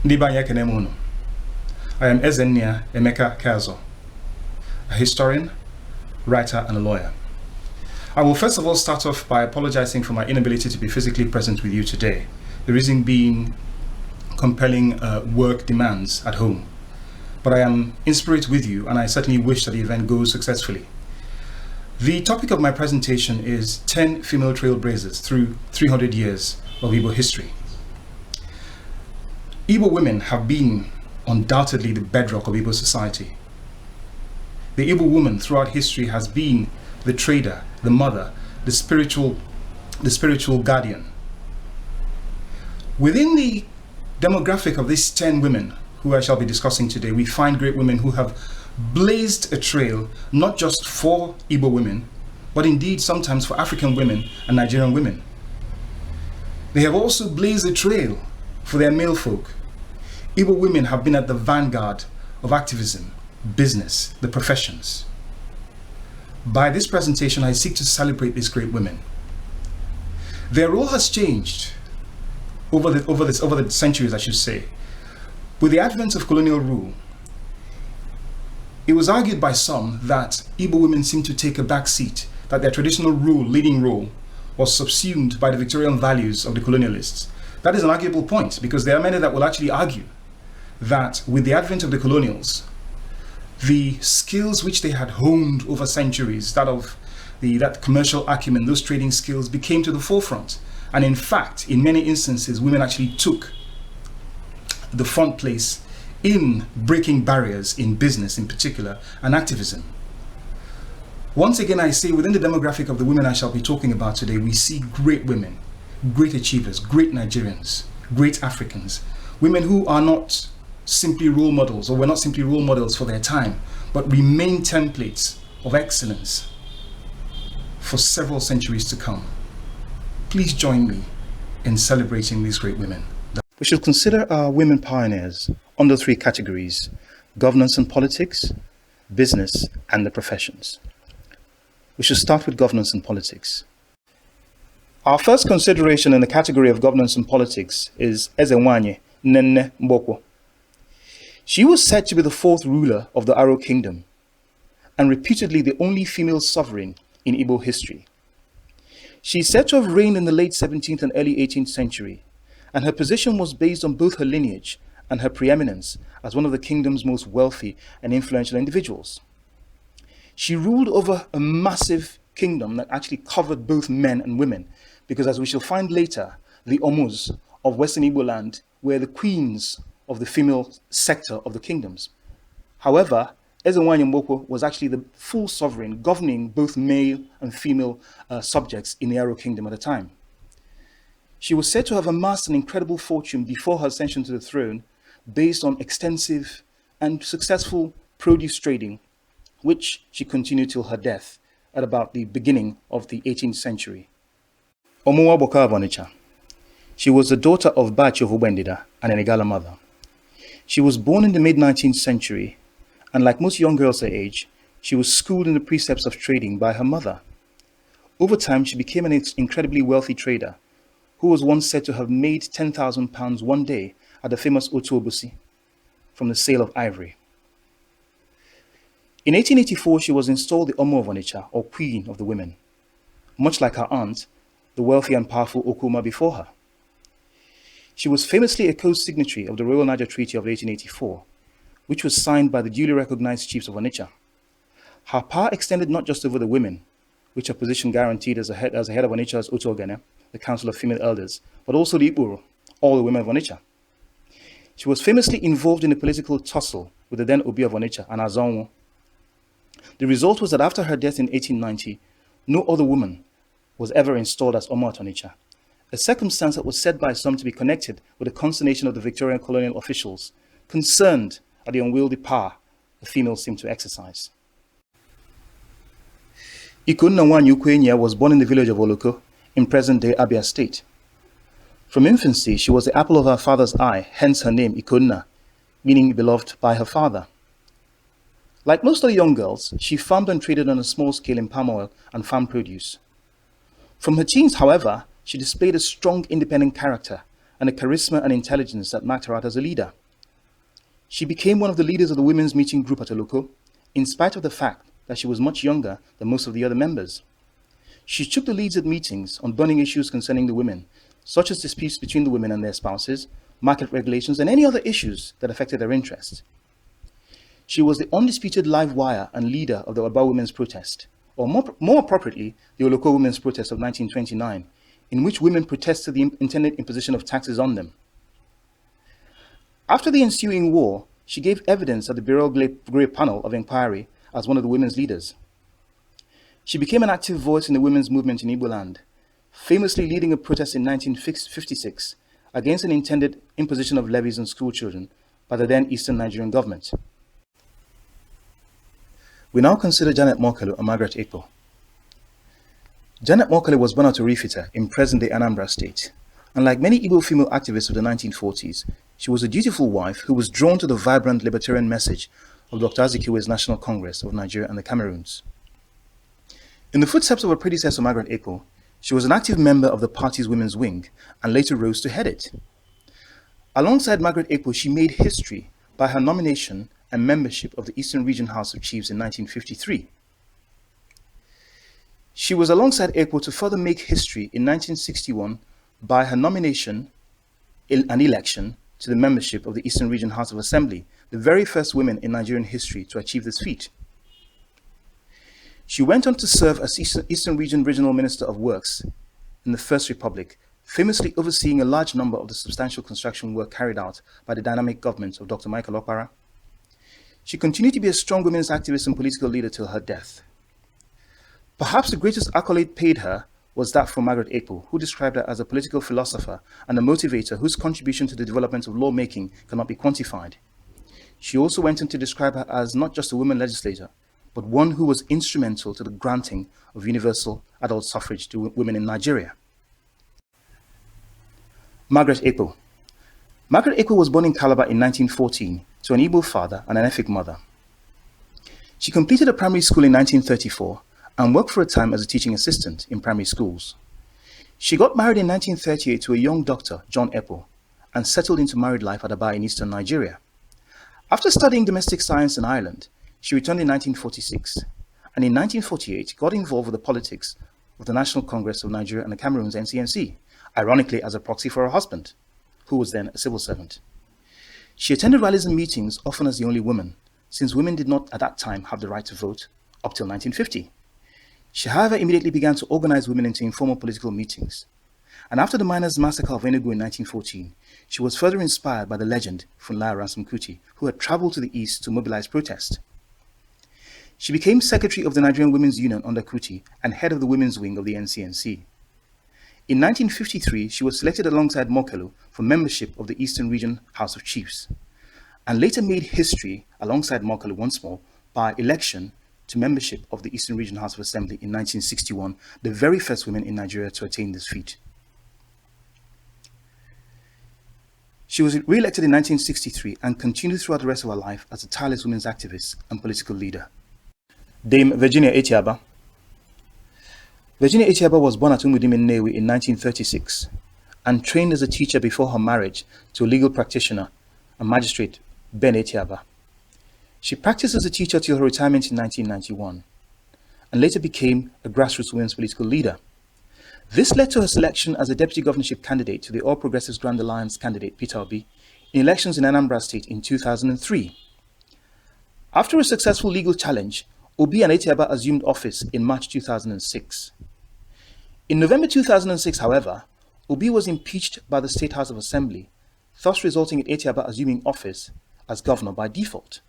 Mbajekwe. I am Ezennia Emeka Keazor, a historian, writer, and a lawyer. I will first of all start off by apologizing for my inability to be physically present with you today. The reason being compelling work demands at home. But I am in spirit with you, and I certainly wish that the event goes successfully. The topic of my presentation is 10 female trailblazers through 300 years of Igbo history. Igbo women have been undoubtedly the bedrock of Igbo society. The Igbo woman throughout history has been the trader, the mother, the spiritual guardian. Within the demographic of these 10 women who I shall be discussing today, we find great women who have blazed a trail not just for Igbo women, but indeed sometimes for African women and Nigerian women. They have also blazed a trail for their male folk. Igbo women have been at the vanguard of activism, business, the professions. By this presentation, I seek to celebrate these great women. Their role has changed over the centuries, I should say. With the advent of colonial rule, it was argued by some that Igbo women seemed to take a back seat, that their traditional leading role, was subsumed by the Victorian values of the colonialists. That is an arguable point, because there are many that will actually argue that with the advent of the colonials, the skills which they had honed over centuries, that commercial acumen, those trading skills became to the forefront. And in fact, in many instances, women actually took the front place in breaking barriers in business in particular and activism. Once again, I say within the demographic of the women I shall be talking about today, we see great women, great achievers, great Nigerians, great Africans, women who are not simply role models, or were not simply role models for their time, but remain templates of excellence for several centuries to come. Please join me in celebrating these great women. We should consider our women pioneers under 3 categories: governance and politics, business, and the professions. We should start with governance and politics. Our first consideration in the category of governance and politics is Ezennia Emeka Keazor. She was said to be the 4th ruler of the Aro Kingdom, and reputedly the only female sovereign in Igbo history. She is said to have reigned in the late 17th and early 18th century, and her position was based on both her lineage and her preeminence as one of the kingdom's most wealthy and influential individuals. She ruled over a massive kingdom that actually covered both men and women, because as we shall find later, the Omos of Western Igboland were the queens of the female sector of the kingdoms. However, Ezennia Emeka was actually the full sovereign, governing both male and female subjects in the Aro Kingdom at the time. She was said to have amassed an incredible fortune before her ascension to the throne, based on extensive and successful produce trading, which she continued till her death at about the beginning of the 18th century. Omuwa Boka of Onitsha. She was the daughter of Bachi of Ubendida and an Igala mother. She was born in the mid-19th century, and like most young girls her age, she was schooled in the precepts of trading by her mother. Over time, she became an incredibly wealthy trader, who was once said to have made £10,000 one day at the famous Otuobusi from the sale of ivory. In 1884, she was installed the Omo of Onitsha, or Queen of the Women, much like her aunt, the wealthy and powerful Okuma before her. She was famously a co-signatory of the Royal Niger Treaty of 1884, which was signed by the duly recognized chiefs of Onitsha. Her power extended not just over the women, which her position guaranteed as a head of Onitsha's Otuogene, the Council of Female Elders, but also the Ikburu, all the women of Onitsha. She was famously involved in a political tussle with the then Obi of Onitsha, and Azonwo. The result was that after her death in 1890, no other woman was ever installed as Omo at Onitsha, a circumstance that was said by some to be connected with the consternation of the Victorian colonial officials, concerned at the unwieldy power the females seemed to exercise. Uchenna Ukwu was born in the village of Oloko in present-day Abia State. From infancy, she was the apple of her father's eye, hence her name Uchenna, meaning beloved by her father. Like most other young girls, she farmed and traded on a small scale in palm oil and farm produce. From her teens, however, she displayed a strong independent character and the charisma and intelligence that marked her out as a leader. She became one of the leaders of the women's meeting group at Oloko, in spite of the fact that she was much younger than most of the other members. She took the leads at meetings on burning issues concerning the women, such as disputes between the women and their spouses, market regulations, and any other issues that affected their interests. She was the undisputed live wire and leader of the Oba Women's Protest, or more appropriately, the Oloko Women's Protest of 1929, in which women protested the intended imposition of taxes on them. After the ensuing war, she gave evidence at the Beryl Grey panel of inquiry as one of the women's leaders. She became an active voice in the women's movement in Igboland, famously leading a protest in 1956 against an intended imposition of levies on school children by the then Eastern Nigerian government. We now consider Janet Mokelu and Margaret Ekpo. Janet Mokelu was born at Orifite in present-day Anambra State, and like many Igbo female activists of the 1940s, she was a dutiful wife who was drawn to the vibrant libertarian message of Dr. Azikiwe's National Congress of Nigeria and the Cameroons. In the footsteps of her predecessor Margaret Ekpo, she was an active member of the party's women's wing and later rose to head it. Alongside Margaret Ekpo, she made history by her nomination and membership of the Eastern Region House of Chiefs in 1953. She was alongside Ekpo to further make history in 1961 by her nomination and election to the membership of the Eastern Region House of Assembly, the very first women in Nigerian history to achieve this feat. She went on to serve as Eastern Region Regional Minister of Works in the First Republic, famously overseeing a large number of the substantial construction work carried out by the dynamic government of Dr. Michael Okpara. She continued to be a strong women's activist and political leader till her death. Perhaps the greatest accolade paid her was that from Margaret Ekpo, who described her as a political philosopher and a motivator whose contribution to the development of lawmaking cannot be quantified. She also went on to describe her as not just a woman legislator, but one who was instrumental to the granting of universal adult suffrage to women in Nigeria. Margaret Ekpo. Margaret Ekpo was born in Calabar in 1914 to an Igbo father and an Efik mother. She completed a primary school in 1934 and worked for a time as a teaching assistant in primary schools. She got married in 1938 to a young doctor, John Ekpo, and settled into married life at Aba in eastern Nigeria. After studying domestic science in Ireland, she returned in 1946, and in 1948 got involved with the politics of the National Congress of Nigeria and the Cameroons NCNC, ironically as a proxy for her husband, who was then a civil servant. She attended rallies and meetings, often as the only woman, since women did not at that time have the right to vote up till 1950. She, however, immediately began to organize women into informal political meetings. And after the miners' massacre of Enugu in 1914, she was further inspired by the legend Funmilayo Ransome-Kuti, who had traveled to the east to mobilize protest. She became secretary of the Nigerian Women's Union under Kuti and head of the women's wing of the NCNC. In 1953, she was selected alongside Mokelu for membership of the Eastern Region House of Chiefs, and later made history alongside Mokelu once more by election to membership of the Eastern Region House of Assembly in 1961, the very first women in Nigeria to attain this feat. She was re-elected in 1963 and continued throughout the rest of her life as a tireless women's activist and political leader. Dame Virginia Etiaba. Virginia Etiaba was born at Umudim in Nnewi in 1936 and trained as a teacher before her marriage to a legal practitioner and magistrate, Ben Etiaba. She practiced as a teacher till her retirement in 1991 and later became a grassroots women's political leader. This led to her selection as a deputy governorship candidate to the All Progressives Grand Alliance candidate Peter Obi in elections in Anambra State in 2003. After a successful legal challenge, Obi and Etiaba assumed office in March 2006. In November 2006, however, Obi was impeached by the State House of Assembly, thus resulting in Etiaba assuming office as governor by default.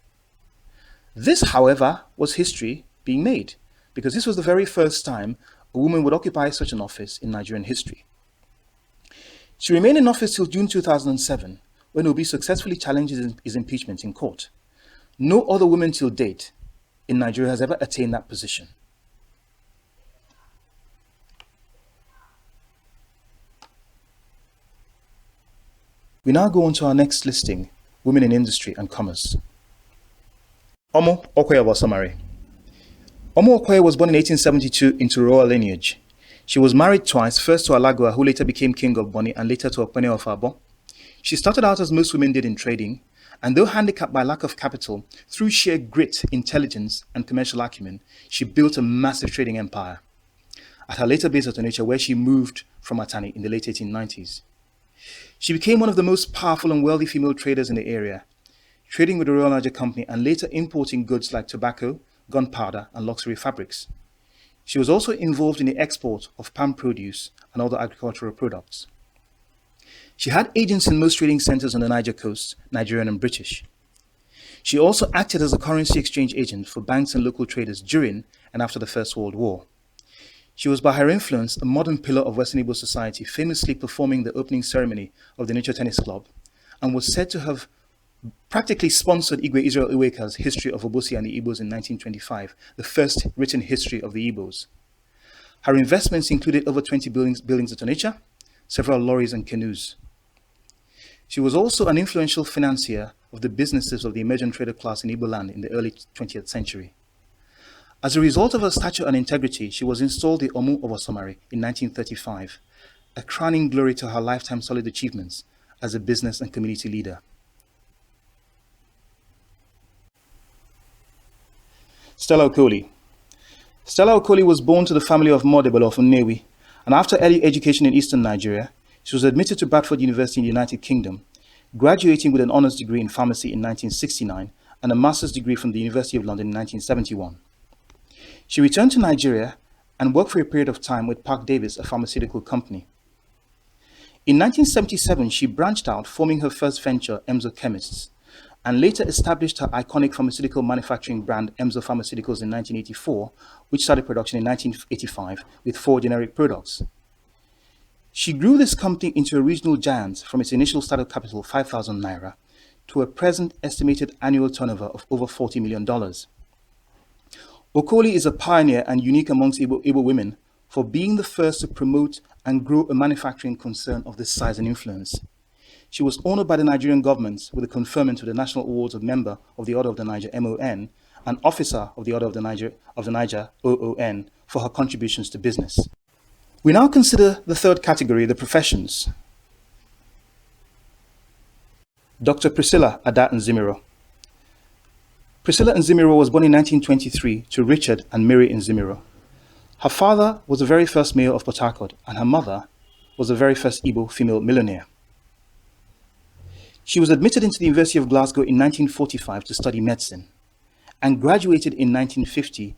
This, however, was history being made, because this was the very first time a woman would occupy such an office in Nigerian history. She remained in office till June 2007, when Obi successfully challenged his impeachment in court. No other woman till date in Nigeria has ever attained that position. We now go on to our next listing, Women in Industry and Commerce. Omo Okoye was summary. Omo Okoye was born in 1872 into royal lineage. She was married twice, first to Alagua, who later became king of Boni, and later to Opene of Abo. She started out as most women did in trading, and though handicapped by lack of capital, through sheer grit, intelligence, and commercial acumen, she built a massive trading empire. At her later base at Onitsha, where she moved from Atani in the late 1890s. She became one of the most powerful and wealthy female traders in the area, trading with the Royal Niger Company and later importing goods like tobacco, gunpowder, and luxury fabrics. She was also involved in the export of palm produce and other agricultural products. She had agents in most trading centers on the Niger coast, Nigerian and British. She also acted as a currency exchange agent for banks and local traders during and after the First World War. She was by her influence a modern pillar of Western Igbo society, famously performing the opening ceremony of the Onitsha Tennis Club, and was said to have practically sponsored Igwe Israel Iweka's History of Obosi and the Igbos in 1925, the first written history of the Igbos. Her investments included over 20 buildings at Onitsha, several lorries and canoes. She was also an influential financier of the businesses of the emergent trader class in Igboland in the early 20th century. As a result of her stature and integrity, she was installed the Omu of Osomari in 1935, a crowning glory to her lifetime solid achievements as a business and community leader. Stella Okoli. Stella Okoli was born to the family of Modebelo from Newi, and after early education in eastern Nigeria, she was admitted to Bradford University in the United Kingdom, graduating with an honours degree in pharmacy in 1969 and a master's degree from the University of London in 1971. She returned to Nigeria and worked for a period of time with Park Davis, a pharmaceutical company. In 1977, she branched out, forming her first venture, Emzo Chemists, and later established her iconic pharmaceutical manufacturing brand, Emzo Pharmaceuticals, in 1984, which started production in 1985 with 4 generic products. She grew this company into a regional giant from its initial startup capital, 5,000 naira, to a present estimated annual turnover of over $40 million. Okoli is a pioneer and unique amongst Igbo women for being the first to promote and grow a manufacturing concern of this size and influence. She was honored by the Nigerian government with the conferment of the National Awards of Member of the Order of the Niger, MON, and Officer of the Order of the Niger, OON, for her contributions to business. We now consider the third category, the professions. Dr. Priscilla Ada Nzimiro. Priscilla Nzimiro was born in 1923 to Richard and Mary Nzimiro. Her father was the very first mayor of Port Harcourt, and her mother was the very first Igbo female millionaire. She was admitted into the University of Glasgow in 1945 to study medicine, and graduated in 1950,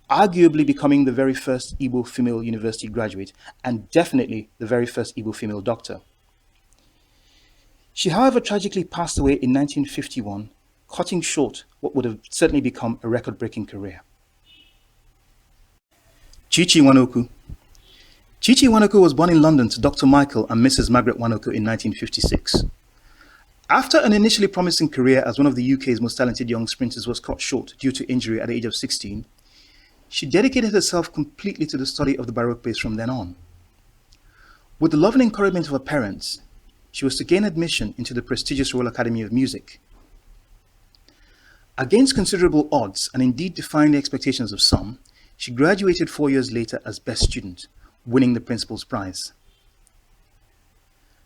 arguably becoming the very first Igbo female university graduate, and definitely the very first Igbo female doctor. She, however, tragically passed away in 1951, cutting short what would have certainly become a record-breaking career. Chichi Nwanoku. Chichi Nwanoku was born in London to Dr. Michael and Mrs. Margaret Nwanoku in 1956. After an initially promising career as one of the UK's most talented young sprinters was cut short due to injury at the age of 16, she dedicated herself completely to the study of the Baroque bass from then on. With the love and encouragement of her parents, she was to gain admission into the prestigious Royal Academy of Music. Against considerable odds, and indeed defying the expectations of some, she graduated 4 years later as best student, winning the principal's prize.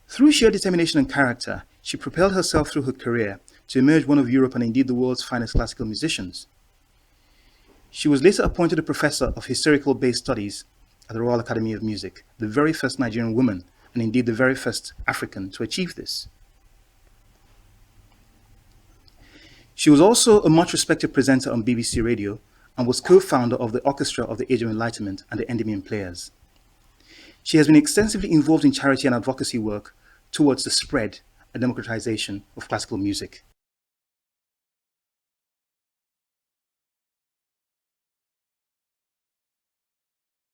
Through sheer determination and character, she propelled herself through her career to emerge one of Europe and indeed the world's finest classical musicians. She was later appointed a professor of historical bass studies at the Royal Academy of Music, the very first Nigerian woman and indeed the very first African to achieve this. She was also a much respected presenter on BBC Radio and was co-founder of the Orchestra of the Age of Enlightenment and the Endymion Players. She has been extensively involved in charity and advocacy work towards the spread and democratization of classical music.